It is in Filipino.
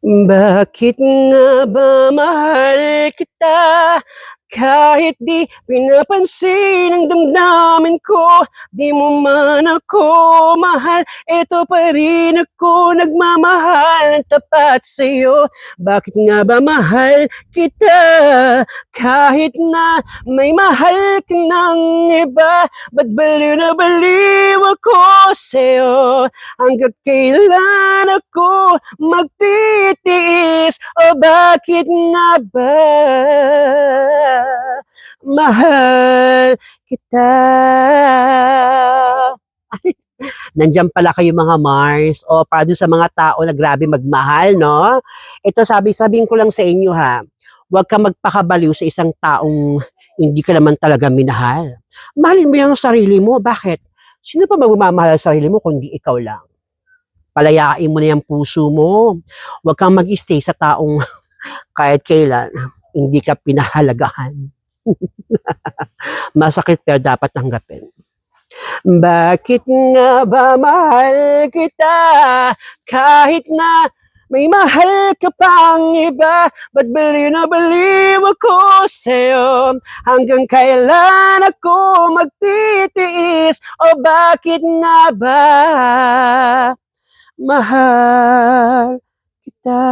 Bakit nga ba mahal kita kahit di pinapansin ang damdamin ko? Di mo man ako mahal, eto pa rin ako nagmamahal ng tapat sa'yo. Bakit nga ba mahal kita kahit na may mahal ka ng iba? Ba't baliw na baliw ako sa'yo? Hangga't kailan ako magtitiis? O bakit nga ba mahal kita? Nandiyan pala kayo mga Mars. O para dun sa mga tao na grabe magmahal, no? Ito sabihin ko lang sa inyo ha. Huwag ka magpakabaliw sa isang taong hindi ka naman talaga minahal. Mahalin mo yung sarili mo. Bakit? Sino pa magmamahal sa sarili mo kundi ikaw lang? Palayain mo na yung puso mo. Huwag kang mag-stay sa taong kahit kailan hindi ka pinahalagahan. Masakit pero dapat tanggapin. Bakit nga ba mahal kita kahit na may mahal ka pang iba? Ba't baliw na baliw ako sa'yo? Hanggang kailan ako magtitiis? O bakit nga ba mahal kita?